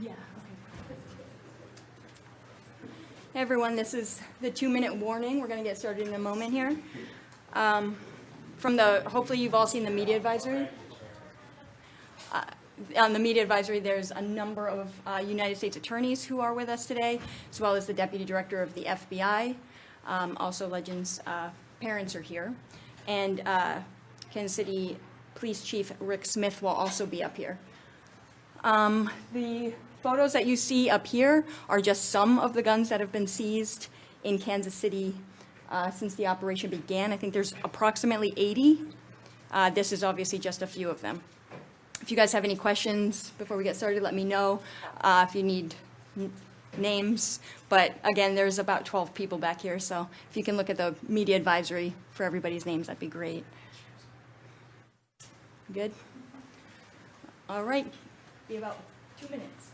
Yeah, okay. Hey everyone, this is the 2-minute warning. We're going to get started in a moment here. Hopefully you've all seen the media advisory. On the media advisory, there's a number of United States attorneys who are with us today, as well as the Deputy Director of the FBI. Also, Legends' parents are here. And Kansas City Police Chief Rick Smith will also be up here. The photos that you see up here are just some of the guns that have been seized in Kansas City since the operation began. I think there's approximately 80. This is obviously just a few of them. If you guys have any questions before we get started, let me know if you need names. But again, there's about 12 people back here, so if you can look at the media advisory for everybody's names, that'd be great. Good? All right. Be about 2 minutes.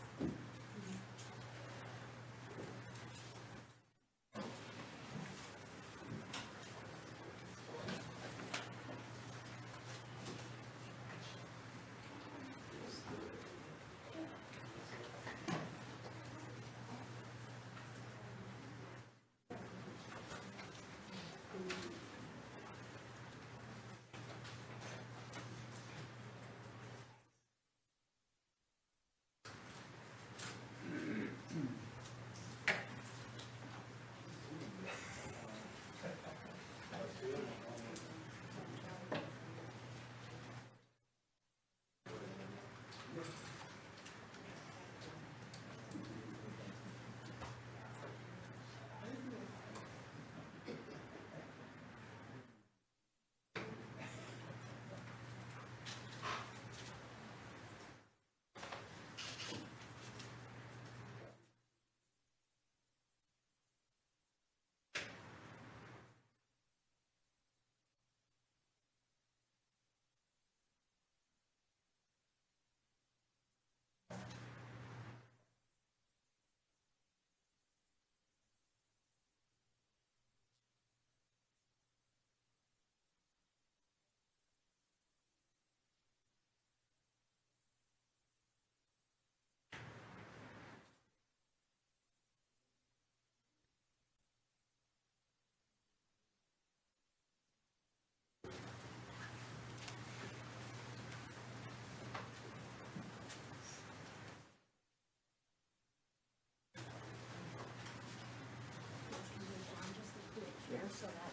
So that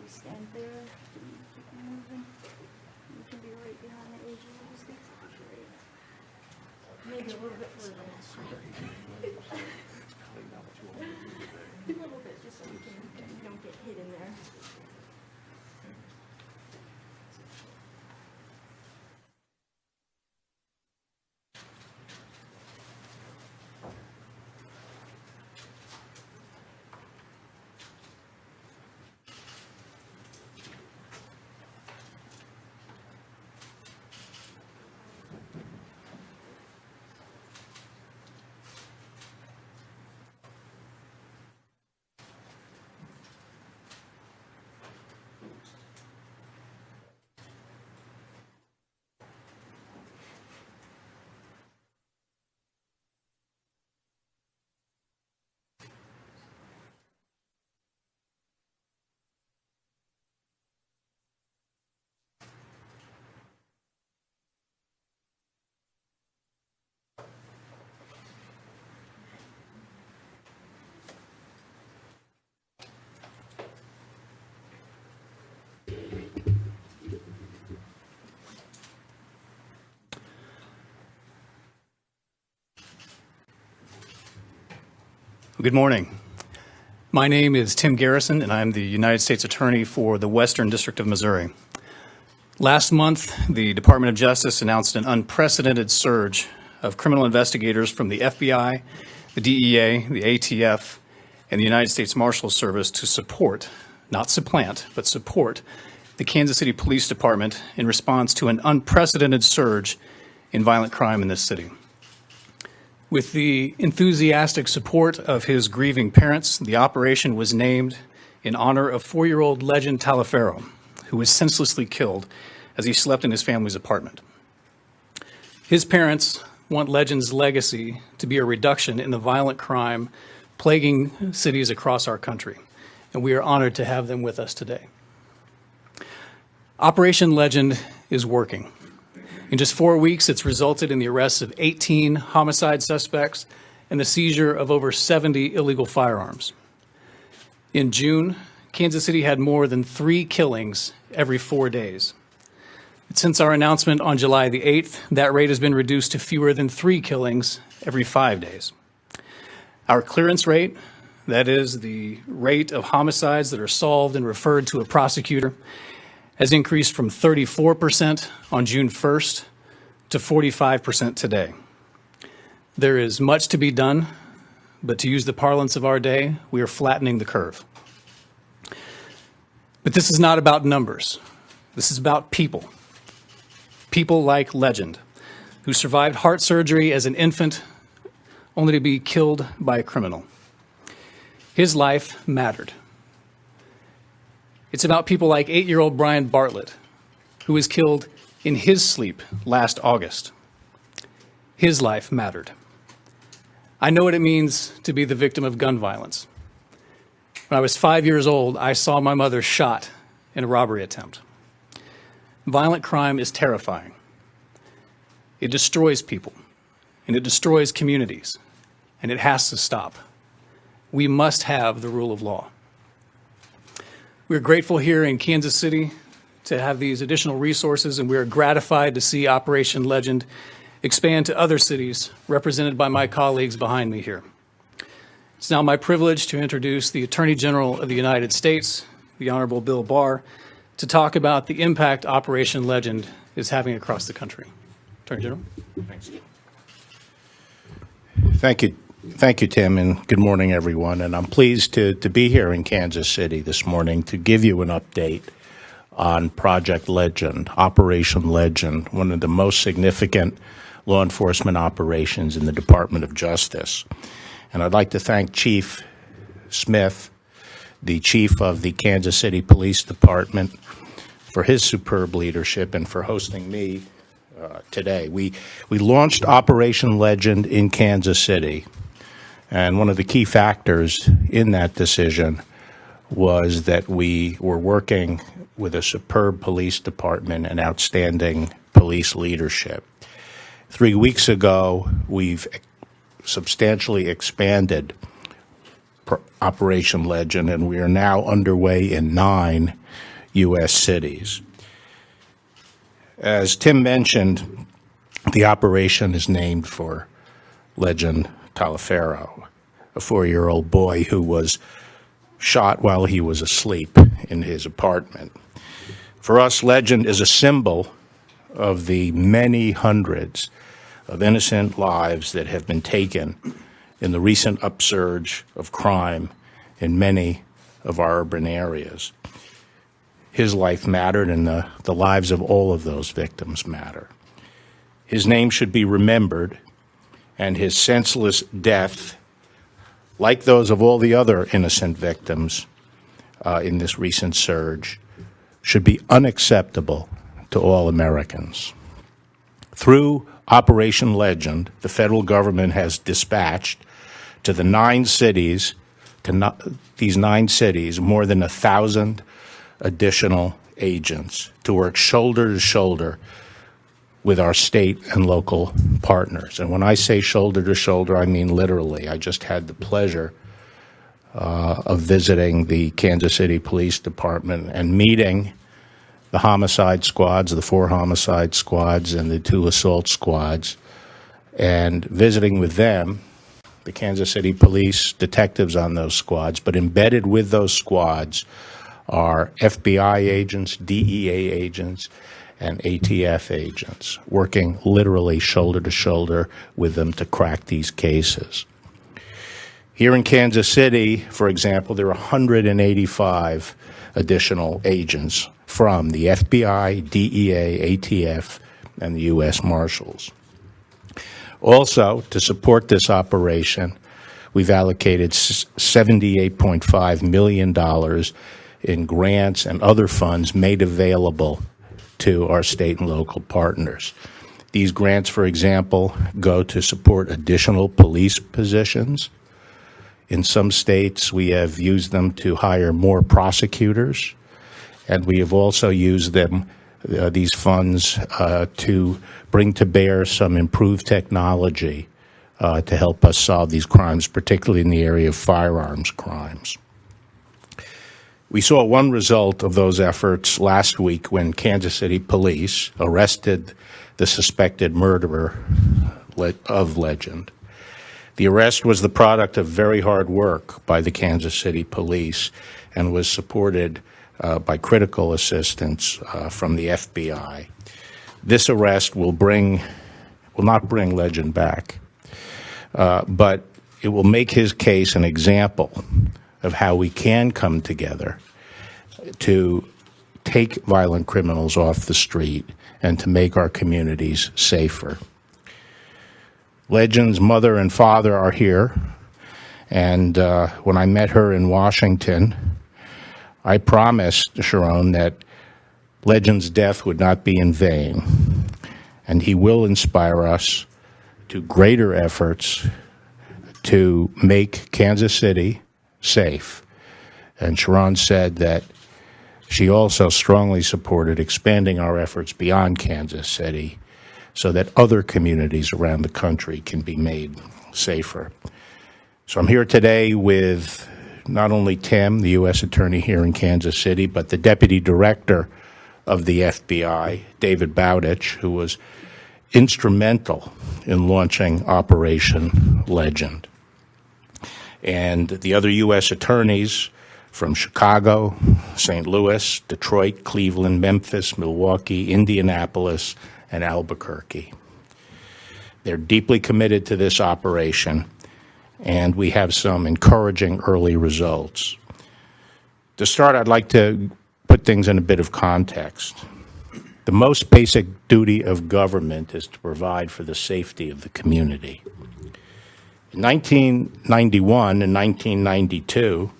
we stand there, keep moving. You can be right behind the AG. Maybe a little bit further. A little bit, just so we don't get hit in there. Good morning. My name is Tim Garrison, and I'm the United States Attorney for the Western District of Missouri. Last month, the Department of Justice announced an unprecedented surge of criminal investigators from the FBI, the DEA, the ATF, and the United States Marshals Service to support, not supplant, but support the Kansas City Police Department in response to an unprecedented surge in violent crime in this city. With the enthusiastic support of his grieving parents, the operation was named in honor of 4-year-old Legend Taliaferro, who was senselessly killed as he slept in his family's apartment. His parents, want Legend's legacy to be a reduction in the violent crime plaguing cities across our country, and we are honored to have them with us today. Operation Legend is working. In just 4 weeks, it's resulted in the arrest of 18 homicide suspects and the seizure of over 70 illegal firearms. In June, Kansas City had more than 3 killings every 4 days. Since our announcement on July the 8th, that rate has been reduced to fewer than 3 killings every 5 days. Our clearance rate, that is the rate of homicides that are solved and referred to a prosecutor, has increased from 34% on June 1st to 45% today. There is much to be done, but to use the parlance of our day, we are flattening the curve. But this is not about numbers. This is about people. People like Legend, who survived heart surgery as an infant only to be killed by a criminal. His life mattered. It's about people like 8-year-old Brian Bartlett, who was killed in his sleep last August. His life mattered. I know what it means to be the victim of gun violence. When I was 5 years old, I saw my mother shot in a robbery attempt. Violent crime is terrifying. It destroys people, and it destroys communities, and it has to stop. We must have the rule of law. We're grateful here in Kansas City to have these additional resources, and we are gratified to see Operation Legend expand to other cities represented by my colleagues behind me here. It's now my privilege to introduce the Attorney General of the United States, the Honorable Bill Barr, to talk about the impact Operation Legend is having across the country. Attorney General. Thanks. Thank you, Tim, and good morning, everyone. And I'm pleased to be here in Kansas City this morning to give you an update on Project Legend, Operation Legend, one of the most significant law enforcement operations in the Department of Justice. And I'd like to thank Chief Smith, the chief of the Kansas City Police Department, for his superb leadership and for hosting me today. We launched Operation Legend in Kansas City, and one of the key factors in that decision was that we were working with a superb police department and outstanding police leadership. 3 weeks ago, we've substantially expanded Operation Legend, and we are now underway in 9 U.S. cities. As Tim mentioned, the operation is named for Legend Taliaferro, a 4-year-old boy who was shot while he was asleep in his apartment. For us, Legend is a symbol of the many hundreds of innocent lives that have been taken in the recent upsurge of crime in many of our urban areas. His life mattered, and the lives of all of those victims matter. His name should be remembered, and his senseless death, like those of all the other innocent victims in this recent surge, should be unacceptable to all Americans. Through Operation Legend, the federal government has dispatched to these 9 cities, more than 1,000 additional agents to work shoulder to shoulder with our state and local partners. And when I say shoulder to shoulder, I mean literally. I just had the pleasure of visiting the Kansas City Police Department and meeting the homicide squads, the 4 homicide squads and the 2 assault squads, and visiting with them, the Kansas City Police detectives on those squads, but embedded with those squads are FBI agents, DEA agents, and ATF agents, working literally shoulder to shoulder with them to crack these cases. Here in Kansas City, for example, there are 185 additional agents from the FBI, DEA, ATF, and the U.S. Marshals. Also, to support this operation, we've allocated $78.5 million in grants and other funds made available to our state and local partners. These grants, for example, go to support additional police positions. In some states, we have used them to hire more prosecutors, and we have also used them, these funds, to bring to bear some improved technology to help us solve these crimes, particularly in the area of firearms crimes. We saw one result of those efforts last week when Kansas City police arrested the suspected murderer of Legend. The arrest was the product of very hard work by the Kansas City police and was supported by critical assistance from the FBI. This arrest will not bring Legend back, but it will make his case an example of how we can come together to take violent criminals off the street and to make our communities safer. Legend's mother and father are here, and when I met her in Washington, I promised Sharon that Legend's death would not be in vain, and he will inspire us to greater efforts to make Kansas City safe. And Sharon said that she also strongly supported expanding our efforts beyond Kansas City so that other communities around the country can be made safer. So I'm here today with not only Tim, the U.S. Attorney here in Kansas City, but the Deputy Director of the FBI, David Bowdich, who was instrumental in launching Operation Legend. And the other U.S. attorneys from Chicago, St. Louis, Detroit, Cleveland, Memphis, Milwaukee, Indianapolis, and Albuquerque. They're deeply committed to this operation, and we have some encouraging early results. To start, I'd like to put things in a bit of context. The most basic duty of government is to provide for the safety of the community. In 1991 and 1992,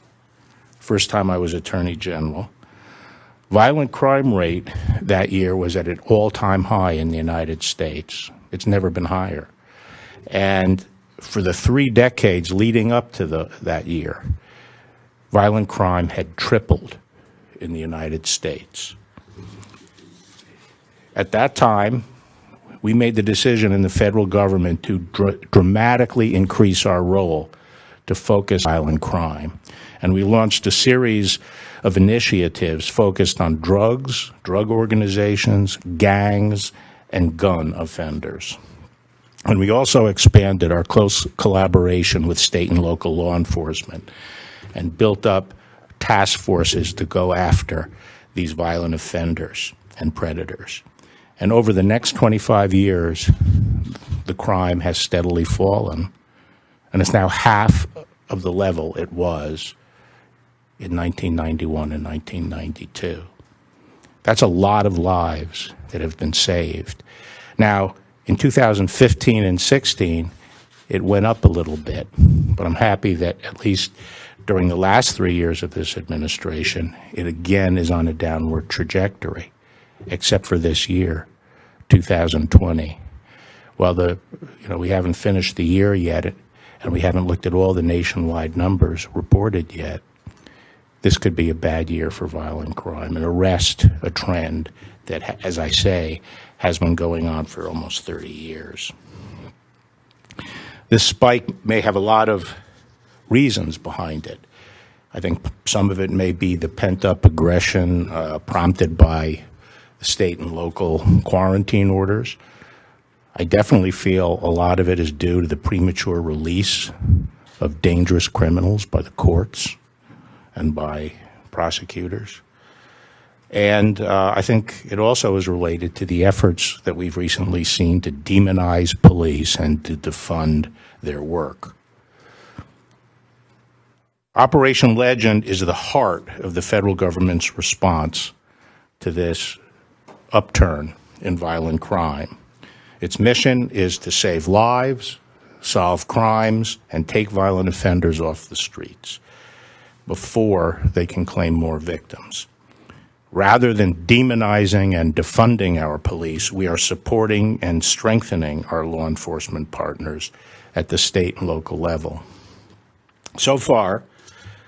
first time I was Attorney General, violent crime rate that year was at an all-time high in the United States. It's never been higher. And for the 3 decades leading up to that year, violent crime had tripled in the United States. At that time, we made the decision in the federal government to dramatically increase our role to focus on violent crime. And we launched a series of initiatives focused on drugs, drug organizations, gangs, and gun offenders. And we also expanded our close collaboration with state and local law enforcement and built up task forces to go after these violent offenders and predators. And over the next 25 years, the crime has steadily fallen, and it's now half of the level it was in 1991 and 1992. That's a lot of lives that have been saved. Now, in 2015 and 16, it went up a little bit, but I'm happy that at least during the last 3 years of this administration, it again is on a downward trajectory, except for this year, 2020. Well, we haven't finished the year yet, and we haven't looked at all the nationwide numbers reported yet. This could be a bad year for violent crime and arrest a trend that, as I say, has been going on for almost 30 years. This spike may have a lot of reasons behind it. I think some of it may be the pent-up aggression prompted by the state and local quarantine orders. I definitely feel a lot of it is due to the premature release of dangerous criminals by the courts and by prosecutors. And I think it also is related to the efforts that we've recently seen to demonize police and to defund their work. Operation Legend is the heart of the federal government's response to this upturn in violent crime. Its mission is to save lives, solve crimes, and take violent offenders off the streets before they can claim more victims. Rather than demonizing and defunding our police, we are supporting and strengthening our law enforcement partners at the state and local level. So far,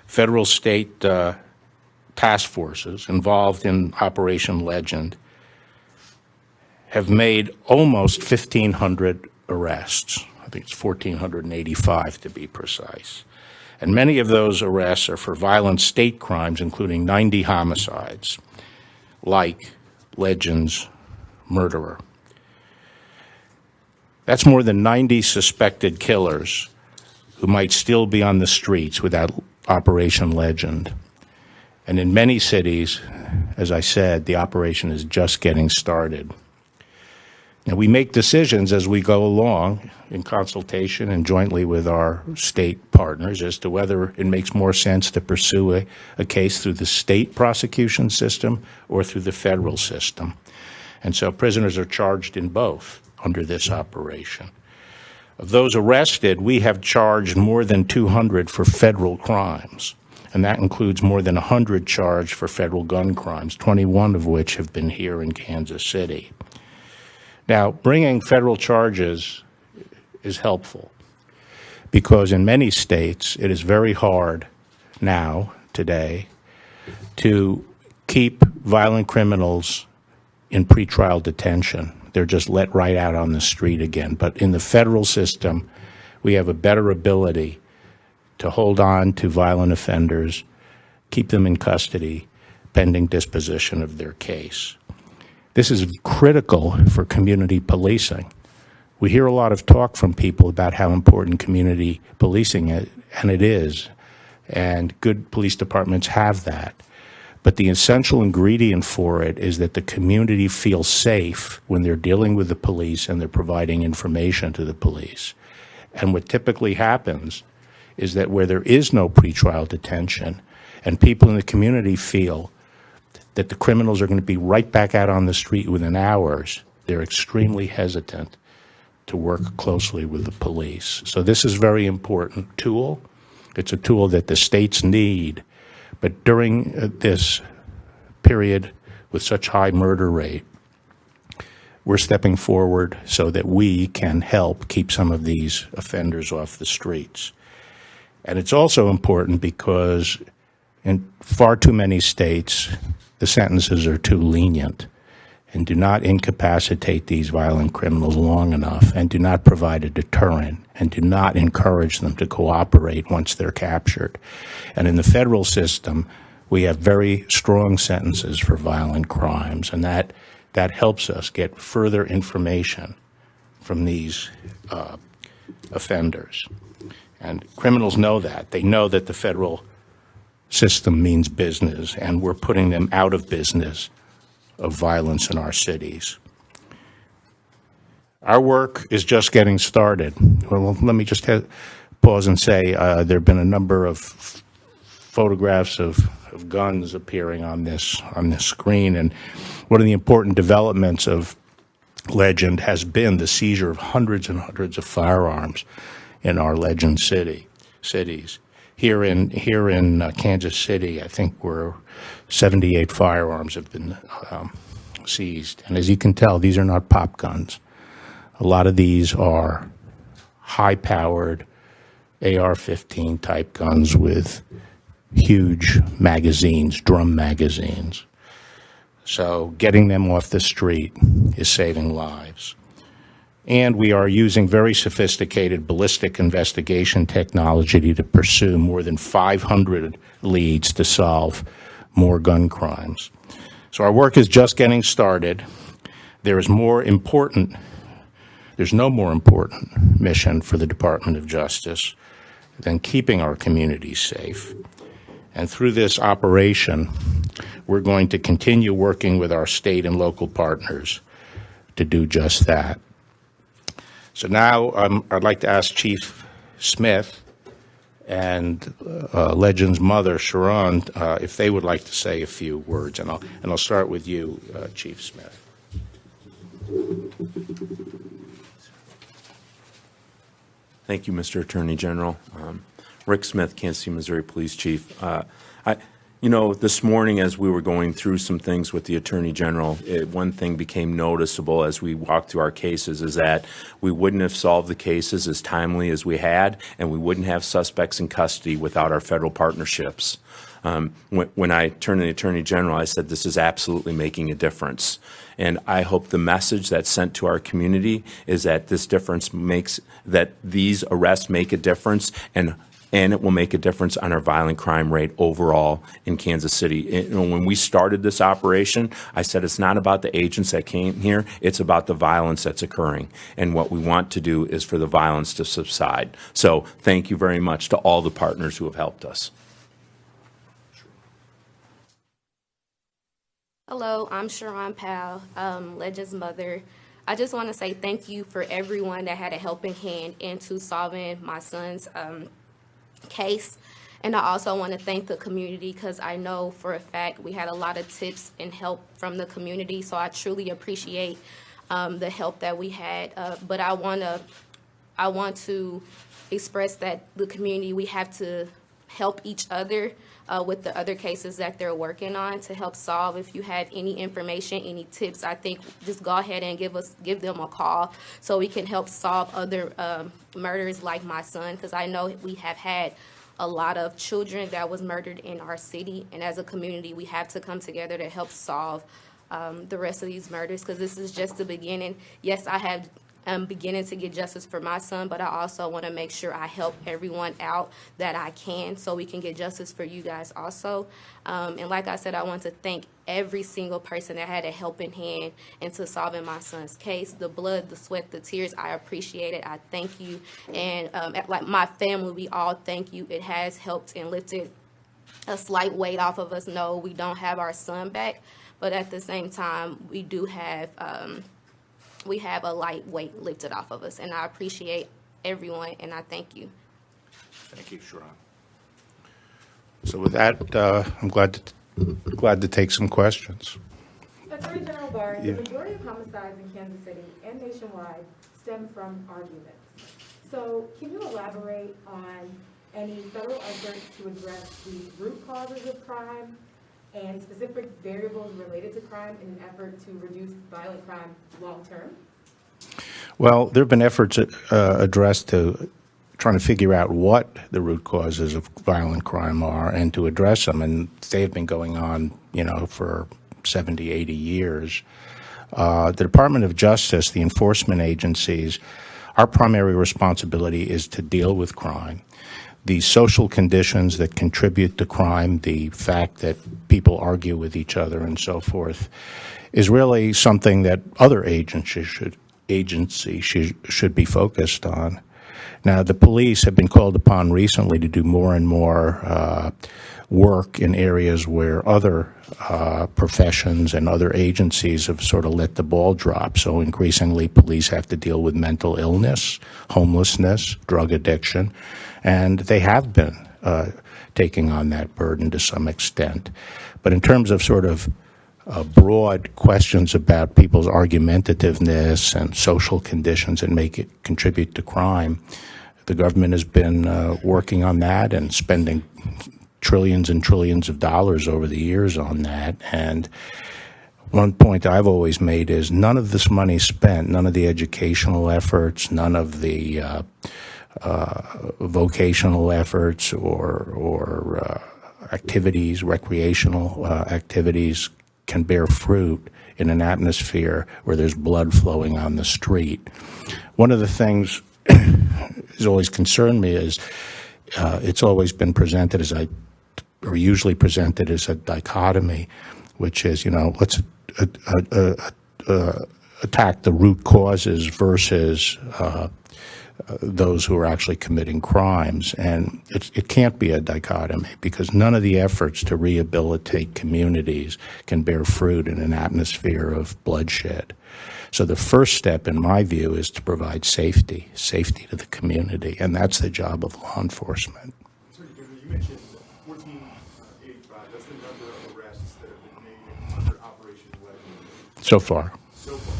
federal state task forces involved in Operation Legend have made almost 1,500 arrests. I think it's 1,485 to be precise. And many of those arrests are for violent state crimes, including 90 homicides, like Legend's murderer. That's more than 90 suspected killers who might still be on the streets without Operation Legend. And in many cities, as I said, the operation is just getting started. Now, we make decisions as we go along in consultation and jointly with our state partners as to whether it makes more sense to pursue a case through the state prosecution system or through the federal system. And so prisoners are charged in both under this operation. Of those arrested, we have charged more than 200 for federal crimes, and that includes more than 100 charged for federal gun crimes, 21 of which have been here in Kansas City. Now, bringing federal charges is helpful because in many states it is very hard now, today, to keep violent criminals in pretrial detention. They're just let right out on the street again. But in the federal system, we have a better ability to hold on to violent offenders, keep them in custody, pending disposition of their case. This is critical for community policing. We hear a lot of talk from people about how important community policing is, and it is, and good police departments have that. But the essential ingredient for it is that the community feels safe when they're dealing with the police and they're providing information to the police. And what typically happens is that where there is no pretrial detention and people in the community feel that the criminals are going to be right back out on the street within hours, they're extremely hesitant to work closely with the police. So this is a very important tool. It's a tool that the states need. But during this period with such high murder rate, we're stepping forward so that we can help keep some of these offenders off the streets. And it's also important because in far too many states, the sentences are too lenient and do not incapacitate these violent criminals long enough and do not provide a deterrent and do not encourage them to cooperate once they're captured. And in the federal system, we have very strong sentences for violent crimes, and that helps us get further information from these offenders. And criminals know that. They know that the federal system means business, and we're putting them out of business of violence in our cities. Our work is just getting started. Well, let me just pause and say there have been a number of photographs of guns appearing on this screen, and one of the important developments of Legend has been the seizure of hundreds and hundreds of firearms in our Legend cities. Here in Kansas City, I think 78 firearms have been seized. And as you can tell, these are not pop guns. A lot of these are high-powered AR-15 type guns with huge magazines, drum magazines. So getting them off the street is saving lives. And we are using very sophisticated ballistic investigation technology to pursue more than 500 leads to solve more gun crimes. So our work is just getting started. There's no more important mission for the Department of Justice than keeping our communities safe. And through this operation, we're going to continue working with our state and local partners to do just that. So now I'd like to ask Chief Smith and Legend's mother, Sharon, if they would like to say a few words. And I'll start with you, Chief Smith. Thank you, Mr. Attorney General. Rick Smith, Kansas City, Missouri Police Chief. You know, this morning as we were going through some things with the Attorney General, one thing became noticeable as we walked through our cases is that we wouldn't have solved the cases as timely as we had, and we wouldn't have suspects in custody without our federal partnerships. When I turned to the Attorney General, I said, this is absolutely making a difference. And I hope the message that's sent to our community is that this difference makes, that these arrests make a difference, and it will make a difference on our violent crime rate overall in Kansas City. You know, when we started this operation, I said it's not about the agents that came here, it's about the violence that's occurring. And what we want to do is for the violence to subside. So thank you very much to all the partners who have helped us. Hello, I'm Sharon Powell, Legend's mother. I just want to say thank you for everyone that had a helping hand into solving my son's case. And I also want to thank the community, because I know for a fact we had a lot of tips and help from the community. So I truly appreciate the help that we had. But I want to express that the community, we have to help each other with the other cases that they're working on to help solve. If you have any information, any tips, I think just go ahead and give them a call so we can help solve other murders like my son, because I know we have had a lot of children that was murdered in our city, and as a community we have to come together to help solve the rest of these murders, because this is just the beginning. Yes, I'm beginning to get justice for my son, but I also want to make sure I help everyone out that I can so we can get justice for you guys also. And like I said, I want to thank every single person that had a helping hand into solving my son's case. The blood, the sweat, the tears, I appreciate it. I thank you. And like my family, we all thank you. It has helped and lifted a slight weight off of us. No, we don't have our son back, but at the same time, we do have a light weight lifted off of us, and I appreciate everyone, and I thank you. Thank you, Sharon. So with that, I'm glad to take some questions. Attorney General Barr, Yeah. the majority of homicides in Kansas City and nationwide stem from arguments. So can you elaborate on any federal efforts to address the root causes of crime and specific variables related to crime in an effort to reduce violent crime long-term? Well, there have been efforts addressed to trying to figure out what the root causes of violent crime are and to address them, and they have been going on, for 70, 80 years. The Department of Justice, the enforcement agencies, our primary responsibility is to deal with crime. The social conditions that contribute to crime, the fact that people argue with each other and so forth, is really something that other agencies should be focused on. Now, the police have been called upon recently to do more and more work in areas where other professions and other agencies have sort of let the ball drop. So increasingly, police have to deal with mental illness, homelessness, drug addiction, and they have been taking on that burden to some extent. But in terms of sort of broad questions about people's argumentativeness and social conditions that make it contribute to crime, the government has been working on that and spending trillions and trillions of dollars over the years on that. And one point I've always made is none of this money spent, none of the educational efforts, none of the vocational efforts or activities, recreational activities, can bear fruit in an atmosphere where there's blood flowing on the street. One of the things has always concerned me is it's always been presented as usually presented as a dichotomy, which is, let's attack the root causes versus those who are actually committing crimes. And it can't be a dichotomy, because none of the efforts to rehabilitate communities can bear fruit in an atmosphere of bloodshed. So the first step, in my view, is to provide safety to the community, and that's the job of law enforcement. You mentioned 1485. That's the number of arrests that have been made under Operation Legend. So far. So far,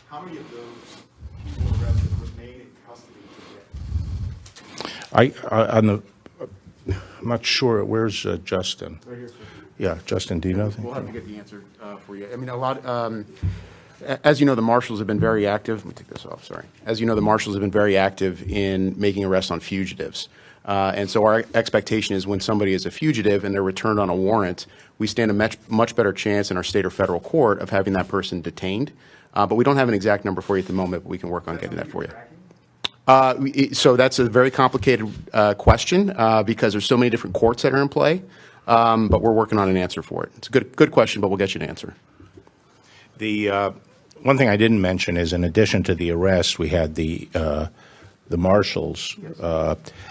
how many of those people arrested remain in custody today? I'm not sure. Where's Justin? Right here, sir. Yeah, Justin, do you know? We'll have to get the answer for you. I mean, as you know, the marshals have been very active. Let me take this off, sorry. As you know, the marshals have been very active in making arrests on fugitives. And so our expectation is when somebody is a fugitive and they're returned on a warrant, we stand a much better chance in our state or federal court of having that person detained. But we don't have an exact number for you at the moment, but we can work on getting that for you. So that's a very complicated question because there's so many different courts that are in play. But we're working on an answer for it. It's a good question, but we'll get you an answer. The one thing I didn't mention is, in addition to the arrest, we had the marshals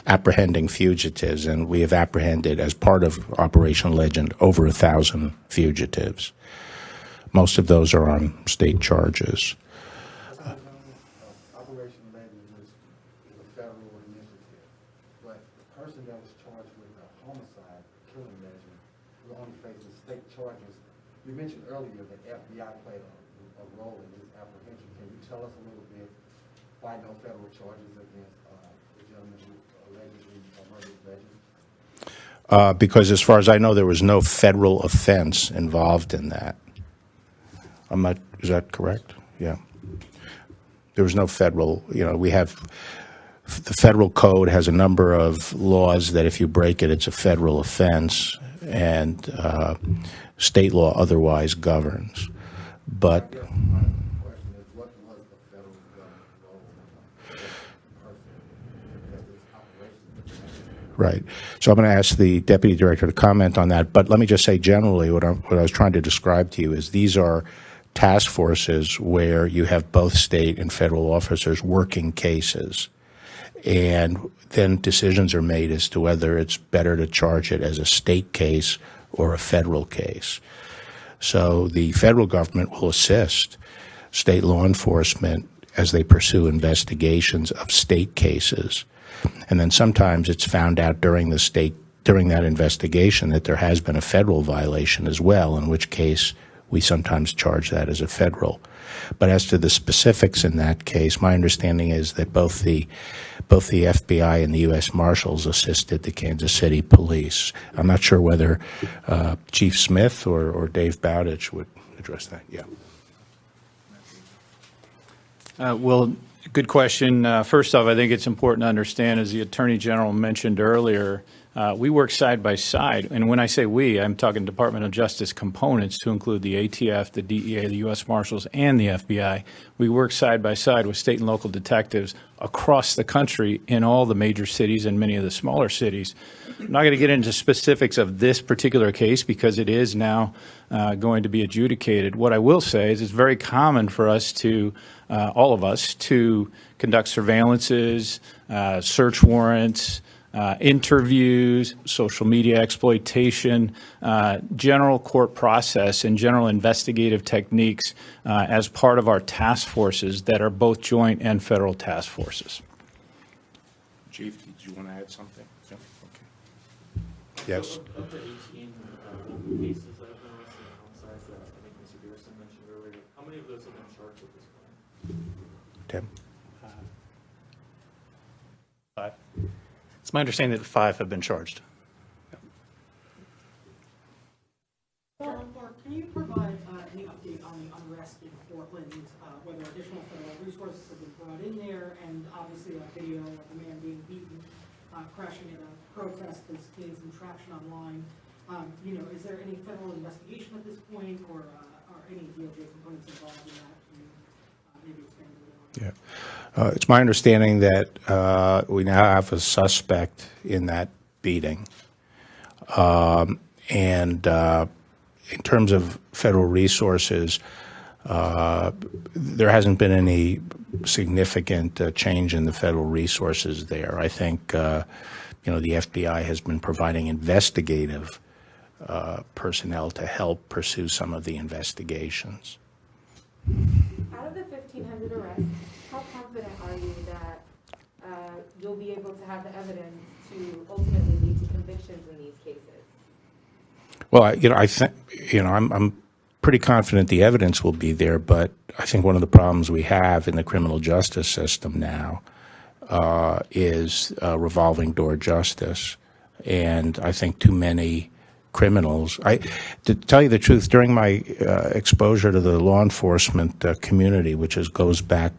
apprehending fugitives, and we have apprehended, as part of Operation Legend, over 1,000 fugitives. Most of those are on state charges. Operation Legend is a federal initiative, but the person that was charged with a homicide, killing Legend, will only face the state charges. You mentioned earlier that FBI played a role in this apprehension. Can you tell us a little bit why no federal charges against the gentleman who allegedly murdered Legend? Because as far as I know, there was no federal offense involved in that. Is that correct? Yeah. There was no federal, we have, the federal code has a number of laws that if you break it, it's a federal offense, and state law otherwise governs. But I guess my question is, what was the federal government role in this operation? Right. So I'm going to ask the Deputy Director to comment on that. But let me just say generally what I was trying to describe to you is these are task forces where you have both state and federal officers working cases. And then decisions are made as to whether it's better to charge it as a state case or a federal case. So the federal government will assist state law enforcement as they pursue investigations of state cases. And then sometimes it's found out during that investigation that there has been a federal violation as well, in which case we sometimes charge that as a federal. But as to the specifics in that case, my understanding is that both the FBI and the U.S. Marshals assisted the Kansas City Police. I'm not sure whether Chief Smith or Dave Bowdich would address that. Yeah. Well, good question. First off, I think it's important to understand, as the Attorney General mentioned earlier, we work side by side. And when I say we, I'm talking Department of Justice components to include the ATF, the DEA, the U.S. Marshals, and the FBI. We work side by side with state and local detectives across the country in all the major cities and many of the smaller cities. I'm not going to get into specifics of this particular case because it is now going to be adjudicated. What I will say is it's very common for us to, all of us, to conduct surveillances, search warrants, interviews, social media exploitation, general court process, and general investigative techniques as part of our task forces that are both joint and federal task forces. Chief, did you want to add something? No? Okay. Yes. Of the 18 cases that have been arrested on homicides that I think Mr. Garrison mentioned earlier, how many of those have been charged at this point? Tim? 5. It's my understanding that 5 have been charged. General Barr, can you provide any update on the unrest in Portland, whether additional federal resources have been brought in there, and obviously a video of a man being beaten, crashing at a protest has gained some traction online. Is there any federal investigation at this point, or are any DOJ components involved in that? Can you maybe expand a little on that? Yeah. It's my understanding that we now have a suspect in that beating. And in terms of federal resources, there hasn't been any significant change in the federal resources there. I think, the FBI has been providing investigative personnel to help pursue some of the investigations. Out of the 1,500 arrests, how confident are you that you'll be able to have the evidence to ultimately lead to convictions in these cases? Well, I think, I'm pretty confident the evidence will be there, but I think one of the problems we have in the criminal justice system now is revolving door justice. and I think too many criminals. To tell you the truth, during my exposure to the law enforcement community, which goes back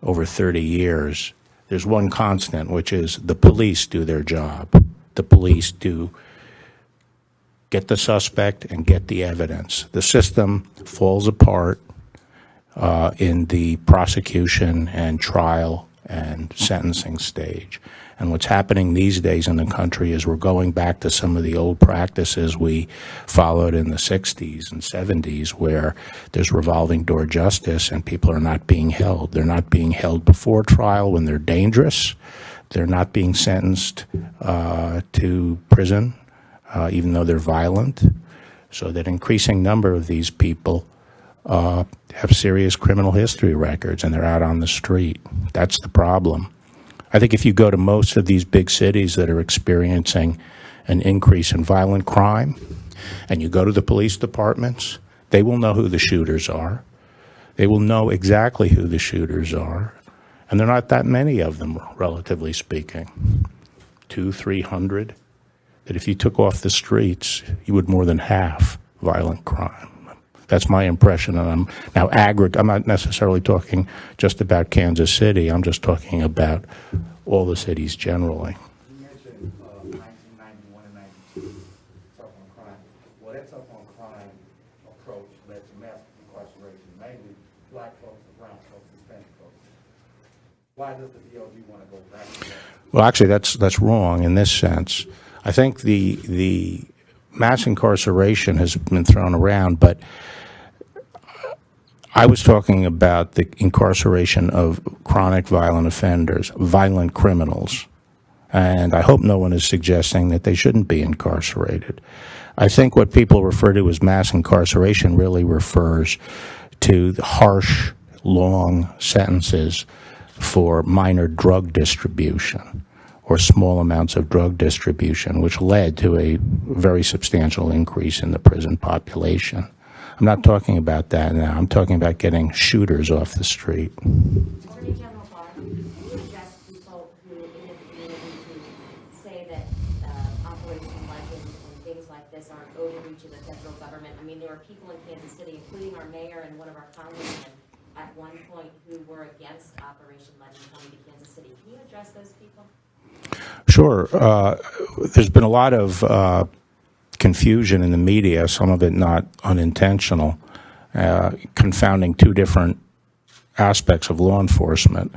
over 30 years, there's one constant, which is the police do their job. The police do get the suspect and get the evidence. The system falls apart in the prosecution and trial and sentencing stage. And what's happening these days in the country is we're going back to some of the old practices we followed in the 60s and 70s, where there's revolving door justice and people are not being held. They're not being held before trial when they're dangerous. They're not being sentenced to prison, even though they're violent. So that increasing number of these people have serious criminal history records and they're out on the street. That's the problem. I think if you go to most of these big cities that are experiencing an increase in violent crime, and you go to the police departments, they will know who the shooters are. They will know exactly who the shooters are. And there are not that many of them, relatively speaking. 200, 300. That if you took off the streets, you would more than half violent crime. That's my impression, and I'm now I'm not necessarily talking just about Kansas City. I'm just talking about all the cities generally. You mentioned 1991 and 92, tough on crime. Well, that tough on crime approach led to mass incarceration, mainly black folks, brown folks, Hispanic folks. Why does the DOJ want to go back to that? Well, actually, that's wrong in this sense. I think the mass incarceration has been thrown around, but I was talking about the incarceration of chronic violent offenders, violent criminals, and I hope no one is suggesting that they shouldn't be incarcerated. I think what people refer to as mass incarceration really refers to the harsh, long sentences for minor drug distribution or small amounts of drug distribution, which led to a very substantial increase in the prison population. I'm not talking about that now. I'm talking about getting shooters off the street. Attorney General Barr, you address people who in the community who say that Operation Legend and things like this are an overreach of the federal government. I mean, there were people in Kansas City, including our mayor and one of our congressmen, at one point who were against Operation Legend coming to Kansas City. Can you address those people? Sure. There's been a lot of confusion in the media, some of it not unintentional, confounding two different aspects of law enforcement.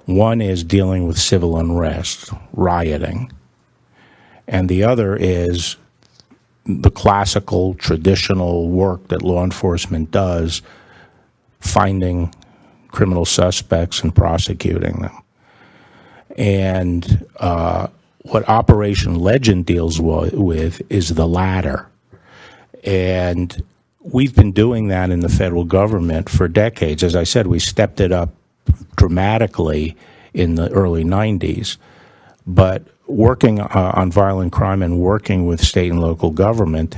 One is dealing with civil unrest, rioting, and the other is the classical, traditional work that law enforcement does, finding criminal suspects and prosecuting them. And what Operation Legend deals with is the latter. And we've been doing that in the federal government for decades. As I said, we stepped it up dramatically in the early 90s. But working on violent crime and working with state and local government,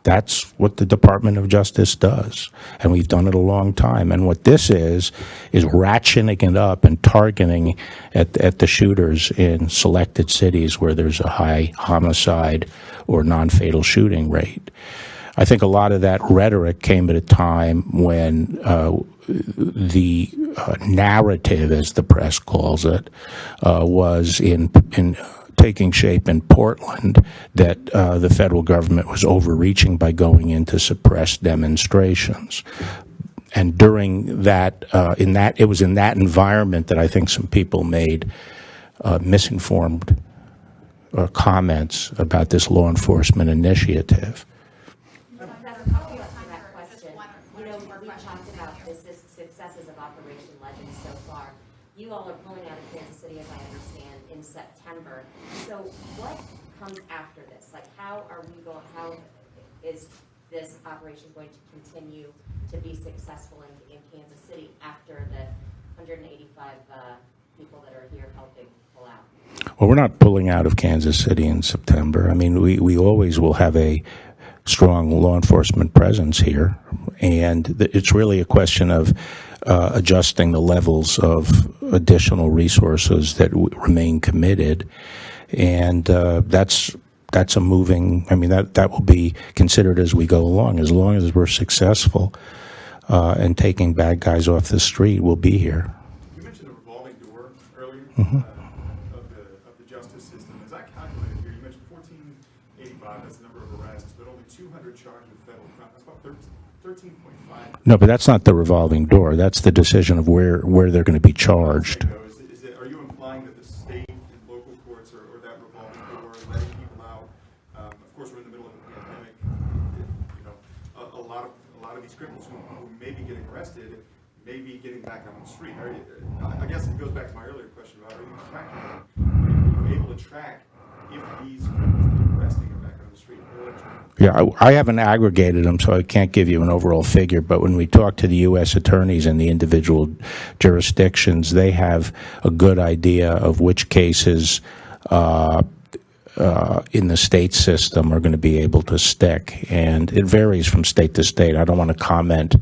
that's what the Department of Justice does, and we've done it a long time. And what this is ratcheting it up and targeting at the shooters in selected cities where there's a high homicide or non-fatal shooting rate. I think a lot of that rhetoric came at a time when the narrative, as the press calls it, was in taking shape in Portland, that the federal government was overreaching by going in to suppress demonstrations. And during that, it was in that environment that I think some people made misinformed comments about this law enforcement initiative. We talked about the successes of Operation Legend so far. You all are pulling out of Kansas City, as I understand, in September. So what comes after this? Like, how is this operation going to continue to be successful in Kansas City after the 185 people that are here helping pull out? Well, we're not pulling out of Kansas City in September. I mean, we always will have a strong law enforcement presence here, and it's really a question of adjusting the levels of additional resources that remain committed, and that's a moving. I mean, that will be considered as we go along. As long as we're successful in taking bad guys off the street, we'll be here. You mentioned the revolving door earlier Mm-hmm. Of the justice system. As I calculated here, you mentioned 1485, that's the number of arrests, but only 200 charged with federal crime. That's about 13.5. No, but that's not the revolving door. That's the decision of where they're going to be charged. Are you implying that the state and local courts or that revolving door letting people out? Of course, we're in the middle of a pandemic. You know, a lot of these criminals who may be getting arrested may be getting back on the street. I guess it goes back to my earlier question about, are you tracking them? Are you able to track if these criminals that you're arresting are back on the street? Yeah, I haven't aggregated them, so I can't give you an overall figure, but when we talk to the U.S. attorneys in the individual jurisdictions, they have a good idea of which cases in the state system are going to be able to stick, and it varies from state to state. I don't want to comment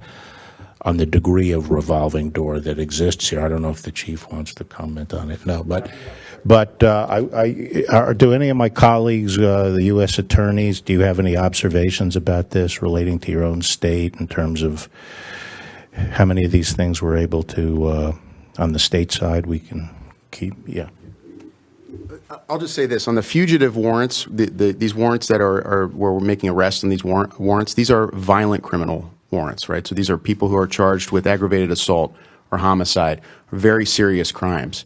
on the degree of revolving door that exists here. I don't know if the chief wants to comment on it. No, but do any of my colleagues, the U.S. attorneys, do you have any observations about this relating to your own state in terms of how many of these things we're able to, on the state side, we can keep? Yeah. I'll just say this. On the fugitive warrants, these warrants that are where we're making arrests on these warrants, these are violent criminal warrants, right? So these are people who are charged with aggravated assault or homicide, or very serious crimes.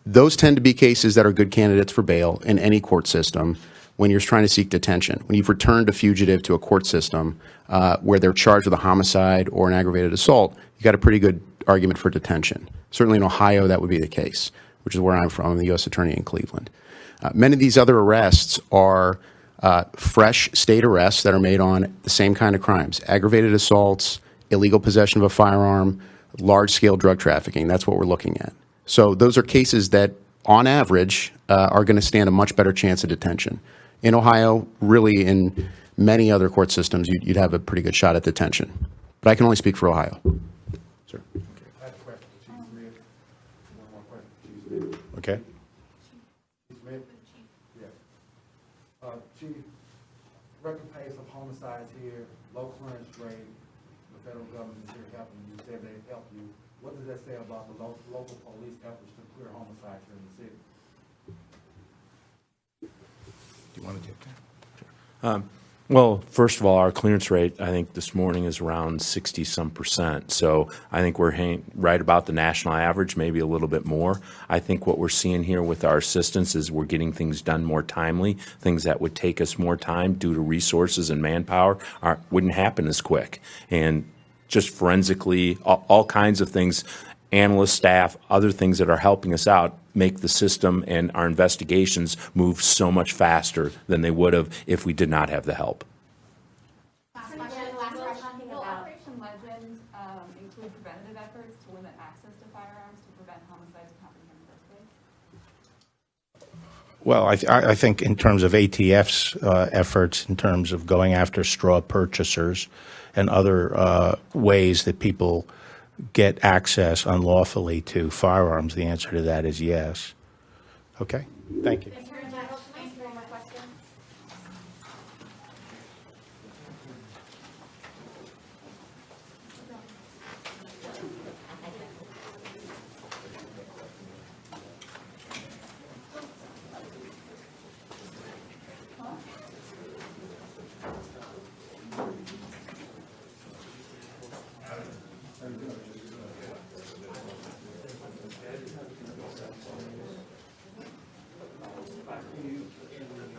Those tend to be cases that are good candidates for bail in any court system when you're trying to seek detention. When you've returned a fugitive to a court system where they're charged with a homicide or an aggravated assault, you got a pretty good argument for detention. Certainly in Ohio, that would be the case, which is where I'm from. I'm the U.S. attorney in Cleveland. Many of these other arrests are fresh state arrests that are made on the same kind of crimes: aggravated assaults, illegal possession of a firearm, large-scale drug trafficking. That's what we're looking at. So those are cases that, on average, are going to stand a much better chance of detention. In Ohio, really in many other court systems, you'd have a pretty good shot at detention. But I can only speak for Ohio. Sir. I have a question for Chief Smith. One more question for Chief Smith. Okay. Chief Smith? Yeah. Chief, record pace of homicides here, low clearance rate, the federal government is here helping you, say they help you. What does that say about the local police efforts to clear homicides here in the city? Do you want to take that? Well, first of all, our clearance rate, I think this morning is around 60-some%. So I think we're right about the national average, maybe a little bit more. I think what we're seeing here with our assistance is we're getting things done more timely. Things that would take us more time due to resources and manpower wouldn't happen as quick. And just forensically, all kinds of things, analyst staff, other things that are helping us out make the system and our investigations move so much faster than they would have if we did not have the help. Last question. Will Operation Legend include preventative efforts to limit access to firearms to prevent homicides from happening in the first place? Well, I think in terms of ATF's efforts, in terms of going after straw purchasers and other ways that people get access unlawfully to firearms, the answer to that is yes. Okay, thank you.